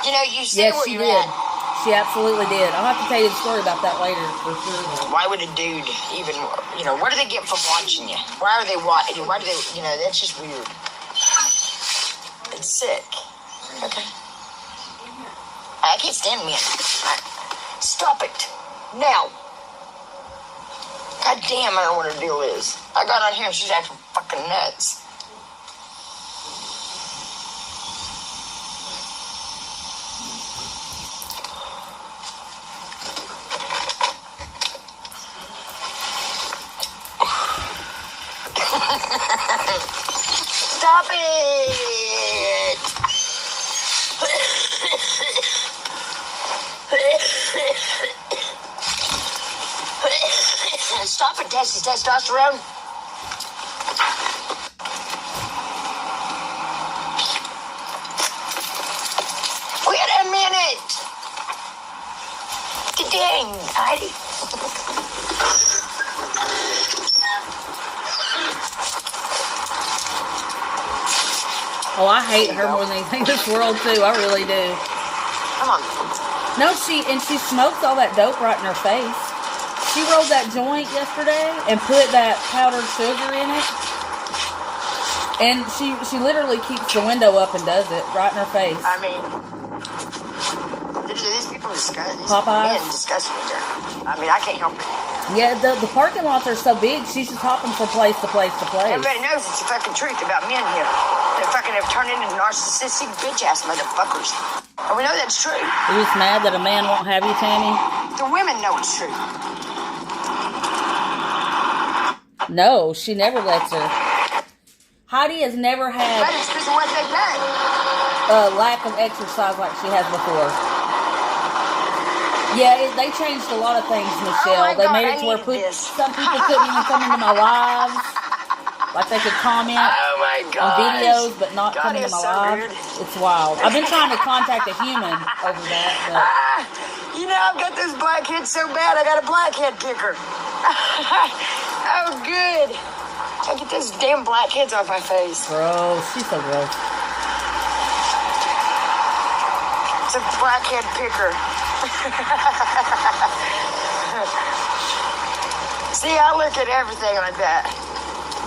You know, you say Yes, where she you're did. at. She absolutely did. I'll have to tell you the story about that later for sure. Why would a dude even, you know, what do they get from watching you? Why are they watching? Why do they, you know, that's just weird. It's sick. Okay. I can't stand men. Stop it. Now. God damn, I don't know what her deal is. I got on here and she's acting fucking nuts. Stop it! Stop it, test his testosterone. Wait a minute! Dang, Heidi. Oh, I hate her more than anything in this world, too. I really do. Come on. No, she smokes all that dope right in her face. She rolled that joint yesterday and put that powdered sugar in it. And she literally keeps the window up and does it right in her face. I mean, these people discuss Popeyes? Men discuss with her. I mean, I can't help it. Yeah, the parking lots are so big, she's just hopping from place to place to place. Everybody knows it's the fucking truth about men here. They fucking have turned into narcissistic bitch-ass motherfuckers. And we know that's true. You're just mad that a man won't have you, Tammy? The women know it's true. No, she never lets her. Heidi has never had But it's because of what they've done. a lack of exercise like she has before. Yeah, they changed a lot of things, Michelle. Oh my they God, made it to where some people couldn't even come into my lives. Like they could comment on videos, but not come into my live. It's wild. I've been trying to contact a human over that, but You know, I've got those blackheads so bad, I got a blackhead picker. Oh, good. I get those damn blackheads off my face. gross. She's so gross. It's a blackhead picker. See, I look at everything like that.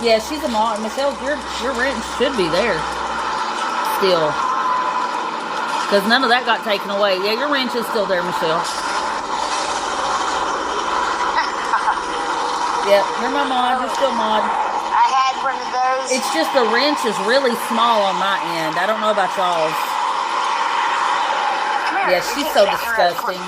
Yeah, she's a mom. Michelle, your rent should be there still. Because none of that got taken away. Yeah, your wrench is still there, Michelle. Yep, you're my mod. You're still mod. I had one of those. It's just the wrench is really small on my end. I don't know about y'all's. Yeah, she's so disgusting.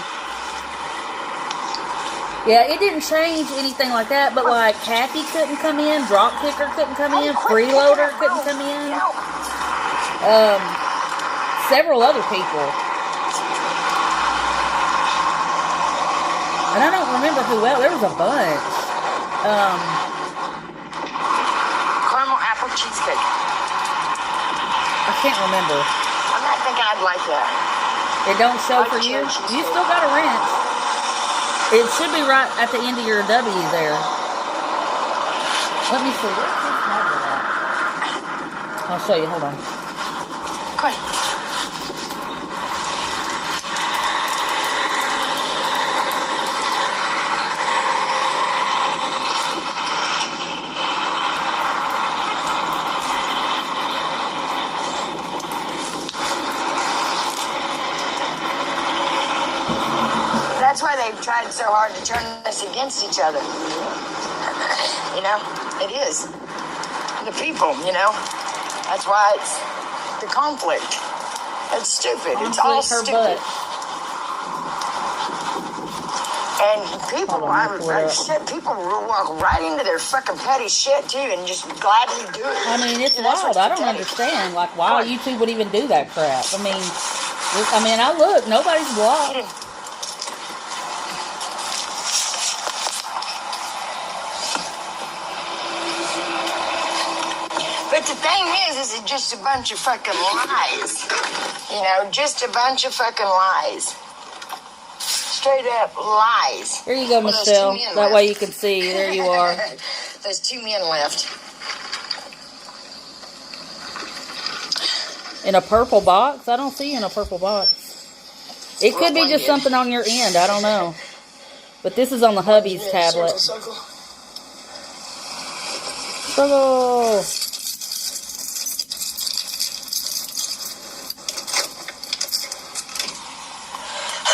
Yeah, it didn't change anything like that, but like Kathy couldn't come in, Drop Kicker couldn't come in, Freeloader couldn't come in. Several other people. And I don't remember who else. There was a bunch. Caramel apple cheesecake. I can't remember. I'm not thinking I'd like that. It don't show for you? You still got a wrench. It should be right at the end of your W there. Let me see. Where's this marker at? I'll show you. Hold on. Come on. That's why they've tried so hard to turn us against each other. You know, it is. The people, you know. That's why it's the conflict. It's stupid. It's all stupid. And And people, people will walk right into their fucking petty shit too, and just gladly do it. I mean, it's wild. I don't understand, like, why YouTube would even do that crap. I mean, I look, nobody's blocked. But the thing is it's just a bunch of fucking lies. You know, just a bunch of fucking lies. Straight up lies. Here you go, Michelle. That way you can see. There you are. There's 2 men left. In a purple box? I don't see you in a purple box. It could be just something on your end. I don't know. But this is on the hubby's tablet. Struggle.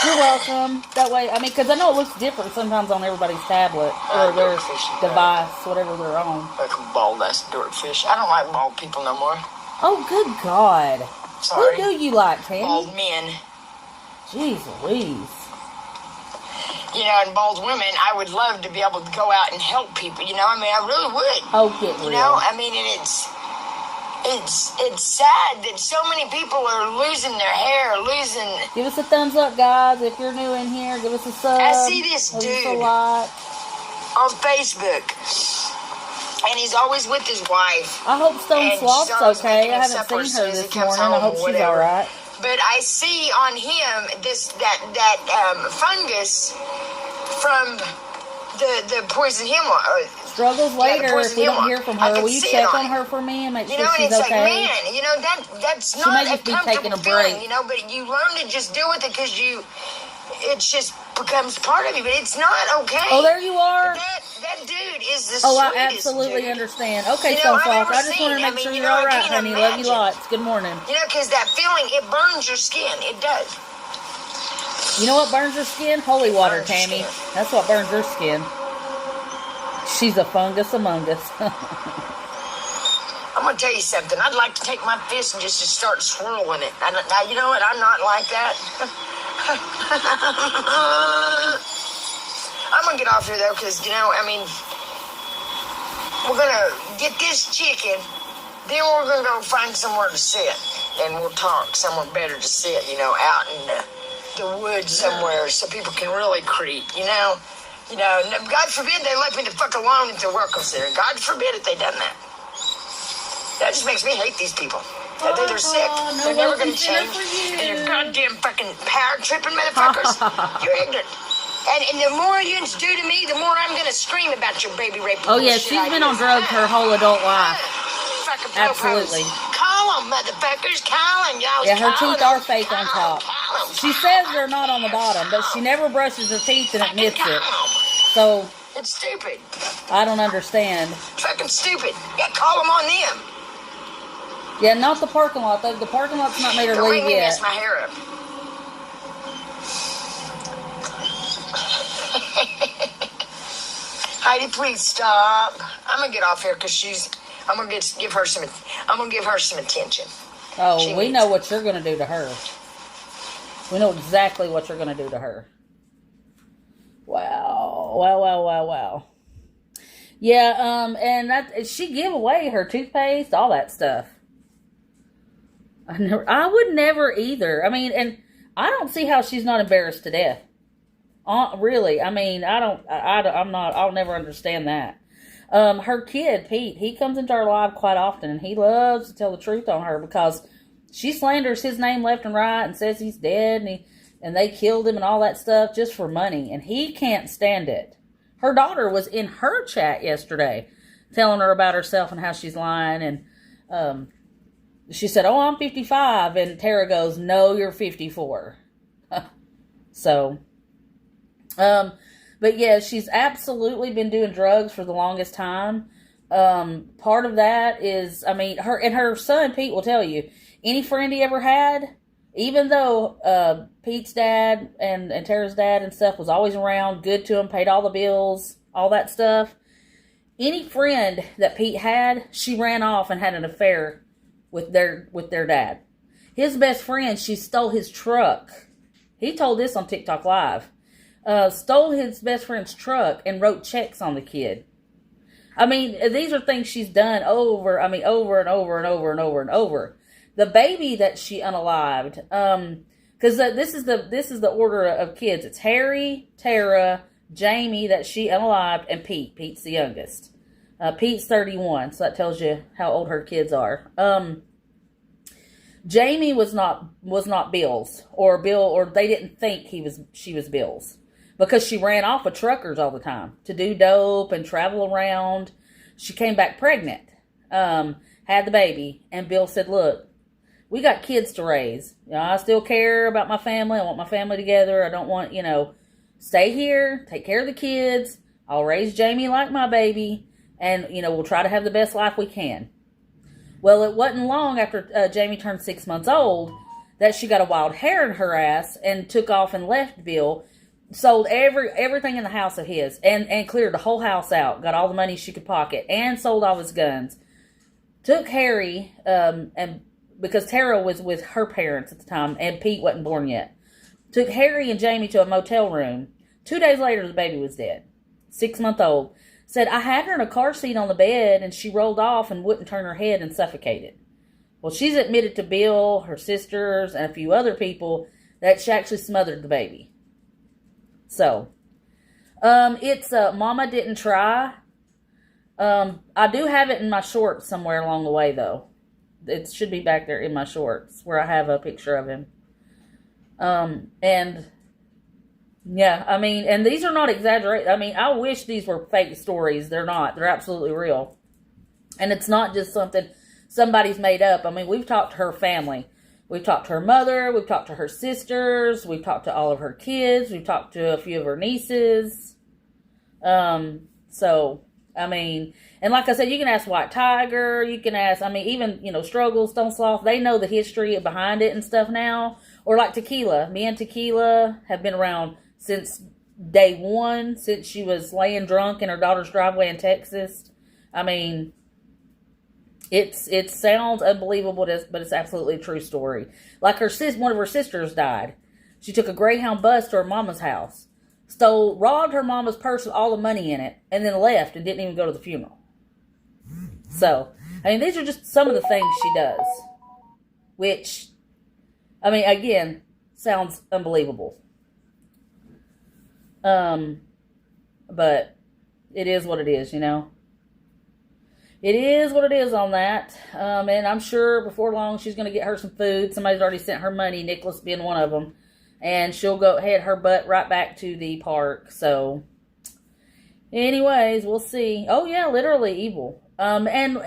You're welcome. That way, I mean, because I know it looks different sometimes on everybody's tablet or their device, whatever they're on. Like a bald-ass dorkfish. I don't like bald people no more. Oh, good God. Sorry. Who do you like, Tammy? Bald men. Jeez Louise. You know, and bald women, I would love to be able to go out and help people. You know, I mean, I really would. Oh, get real. You know, I mean, and it's sad that so many people are losing their hair, losing... Give us a thumbs up, guys. If you're new in here, give us a sub. I see this dude a like. on Facebook, and he's always with his wife. I hope Stone Sloth's okay. I haven't seen her this morning. I hope she's all right. But I see on him that fungus from the poison hemlock. Struggles later if we don't hear from her. Will you check on her for me and make sure she's it's okay? Like, man, you know, that's not a comfortable feeling, you know, but you learn to just deal with it because it just becomes part of you, but it's not okay. Oh, there you are. That dude is the Oh, sweetest I absolutely dude. Understand. Okay, Stone Sloth, I just wanted to make sure you're all right, honey. Love you lots. Good morning. You know, because that feeling, it burns your skin. It does. You know what burns your skin? Holy water, Tammy. That's what burns your skin. She's a fungus among us. I'm going to tell you something. I'd like to take my fist and just start swirling it. Now, you know what? I'm not like that. I'm going to get off here, though, because, you know, I mean, we're going to get this chicken, then we're going to go find somewhere to sit, and we'll talk somewhere better to sit, you know, out in the woods somewhere so people can really creep, you know? You know, God forbid they left me the fuck alone at the work there. God forbid if they done that. That just makes me hate these people. They're sick. They're never going to change. And you're goddamn fucking power-tripping motherfuckers. You're ignorant. And the more you do to me, the more I'm going to scream about your baby rape. Oh, yeah, she's been on drugs her whole adult life. Absolutely. Call them, motherfuckers. Call them, y'all. Yeah, her teeth are fake on top. She says they're not on the bottom, but she never brushes her teeth and admits it. So... It's stupid. I don't understand. Fucking stupid. Yeah, call them on them. Yeah, not the parking lot. The parking lot's not made her leave yet. Mess my hair up. Heidi, please stop. I'm gonna get off here because I'm gonna give her some attention. Oh, we know what you're gonna do to her. We know exactly what you're gonna do to her. Wow. Yeah, and she gave away her toothpaste, all that stuff. I would never either. I mean, and I don't see how she's not embarrassed to death. Really, I mean, I'll never understand that. Her kid, Pete, he comes into our live quite often, and he loves to tell the truth on her because she slanders his name left and right and says he's dead and they killed him and all that stuff just for money, and he can't stand it. Her daughter was in her chat yesterday telling her about herself and how she's lying, and she said, "Oh, I'm 55," and Tara goes, "No, you're 54." So, but yeah, she's absolutely been doing drugs for the longest time. Part of that is, I mean, her son Pete will tell you, any friend he ever had, even though Pete's dad and Tara's dad and stuff was always around, good to him, paid all the bills, all that stuff, any friend that Pete had, she ran off and had an affair with their dad. His best friend, she stole his truck. He told this on TikTok Live. stole his best friend's truck and wrote checks on the kid. I mean, these are things she's done over and over and over and over and over and over. The baby that she unalived, because this is the order of kids. It's Harry, Tara, Jamie that she unalived, and Pete. Pete's the youngest. Pete's 31, so that tells you how old her kids are. Jamie was not Bill's, or they didn't think she was Bill's, because she ran off with truckers all the time to do dope and travel around. She came back pregnant, had the baby, and Bill said, "Look, we got kids to raise. I still care about my family. I want my family together. I don't want, stay here, take care of the kids. I'll raise Jamie like my baby, and, we'll try to have the best life we can." Well, it wasn't long after Jamie turned 6 months old that she got a wild hair in her ass and took off and left Bill, sold everything in the house of his, and cleared the whole house out, got all the money she could pocket, and sold all his guns. Took Harry, and because Tara was with her parents at the time, and Pete wasn't born yet. Took Harry and Jamie to a motel room. 2 days later, the baby was dead. 6-month-old. Said, "I had her in a car seat on the bed, and she rolled off and wouldn't turn her head and suffocated." Well, she's admitted to Bill, her sisters, and a few other people that she actually smothered the baby. So, it's Mama Didn't Try. I do have it in my shorts somewhere along the way, though. It should be back there in my shorts where I have a picture of him. And yeah, and these are not exaggerated. I wish these were fake stories. They're not. They're absolutely real. And it's not just something somebody's made up. We've talked to her family. We've talked to her mother. We've talked to her sisters. We've talked to all of her kids. We've talked to a few of her nieces. And like I said, you can ask White Tiger. You can ask, even, Struggle, Stone Sloth. They know the history behind it and stuff now. Or like Tequila. Me and Tequila have been around since day one, since she was laying drunk in her daughter's driveway in Texas. It sounds unbelievable, but it's absolutely a true story. Like one of her sisters died. She took a Greyhound bus to her mama's house, robbed her mama's purse with all the money in it, and then left and didn't even go to the funeral. So, these are just some of the things she does, which, again, sounds unbelievable. But it is what it is, It is what it is on that. And I'm sure before long she's going to get her some food. Somebody's already sent her money, Nicholas being one of them. And she'll head her butt right back to the park. So, anyways, we'll see. Oh, yeah, literally evil. And,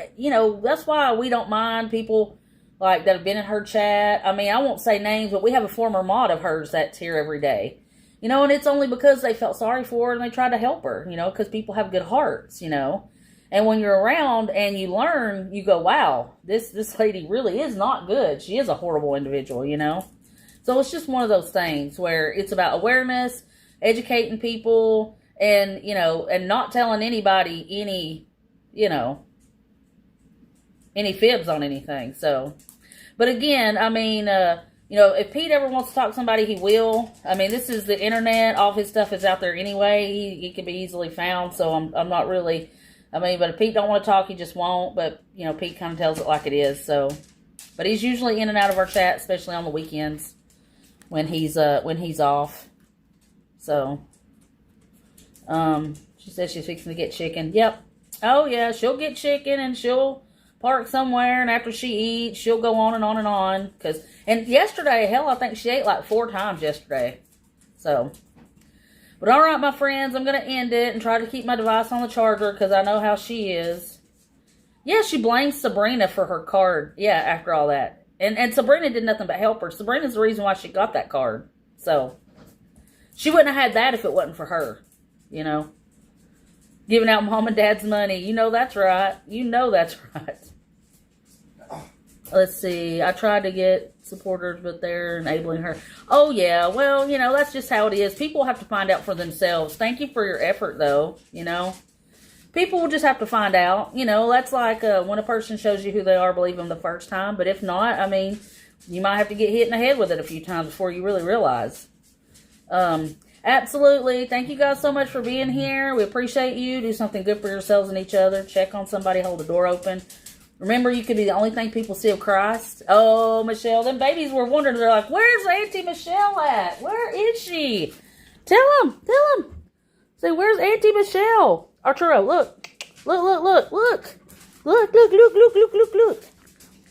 that's why we don't mind people that have been in her chat. I won't say names, but we have a former mod of hers that's here every day. And it's only because they felt sorry for her and they tried to help her, because people have good hearts, And when you're around and you learn, you go, wow, this lady really is not good. She is a horrible individual, So it's just one of those things where it's about awareness, educating people, and, and not telling anybody any fibs on anything. So, but again, if Pete ever wants to talk to somebody, he will. This is the internet. All his stuff is out there anyway. He can be easily found. So I'm not really, but if Pete don't want to talk, he just won't. But, Pete kind of tells it like it is. So, but he's usually in and out of our chat, especially on the weekends when he's off. So, she says she's fixing to get chicken. Yep. Oh yeah, she'll get chicken and she'll park somewhere, and after she eats, she'll go on and on and on. And yesterday, hell, I think she ate like 4 times yesterday. So, but all right, my friends, I'm going to end it and try to keep my device on the charger because I know how she is. Yeah, she blames Sabrina for her card. Yeah, after all that. And Sabrina did nothing but help her. Sabrina's the reason why she got that card. So, she wouldn't have had that if it wasn't for her. Giving out mom and dad's money. That's right. That's right. Let's see. I tried to get supporters, but they're enabling her. Oh, yeah. Well, that's just how it is. People have to find out for themselves. Thank you for your effort, though. People will just have to find out. That's like when a person shows you who they are, believe them the first time. But if not, you might have to get hit in the head with it a few times before you really realize. Absolutely. Thank you guys so much for being here. We appreciate you. Do something good for yourselves and each other. Check on somebody. Hold the door open. Remember, you could be the only thing people see of Christ. Oh, Michelle, them babies were wondering. They're like, where's Auntie Michelle at? Where is she? Tell them. Say, where's Auntie Michelle? Arturo, look. Look. Look.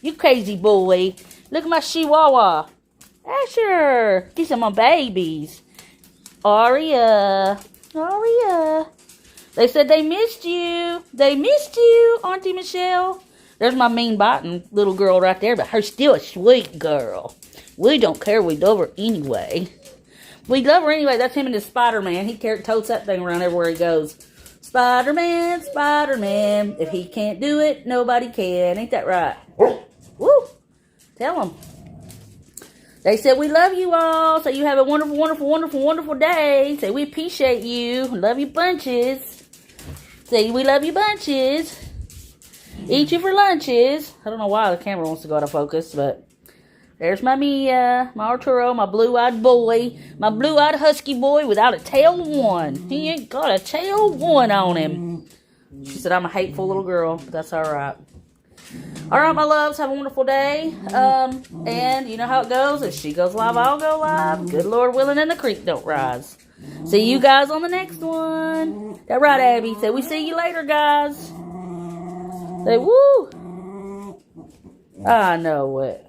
You crazy boy. Look at my chihuahua. Asher. These are my babies. Aria. They said they missed you. Auntie Michelle. There's my mean biting little girl right there, but her still a sweet girl. We don't care. We love her anyway. That's him and his Spider-Man. He totes that thing around everywhere he goes. Spider-Man. If he can't do it, nobody can. Ain't that right? Woo! Tell him. They said we love you all. So you have a wonderful day. Say we appreciate you. Love you bunches. Say we love you bunches. Eat you for lunches. I don't know why the camera wants to go out of focus, but there's my Mia, my Arturo, my blue-eyed boy, my blue-eyed husky boy without a tail one. He ain't got a tail one on him. She said I'm a hateful little girl, but that's all right. All right, my loves, have a wonderful day. And you know how it goes. If she goes live, I'll go live. Good Lord willing, and the creek don't rise. See you guys on the next one. That right, Abby? Say we see you later, guys. Say woo. I know it.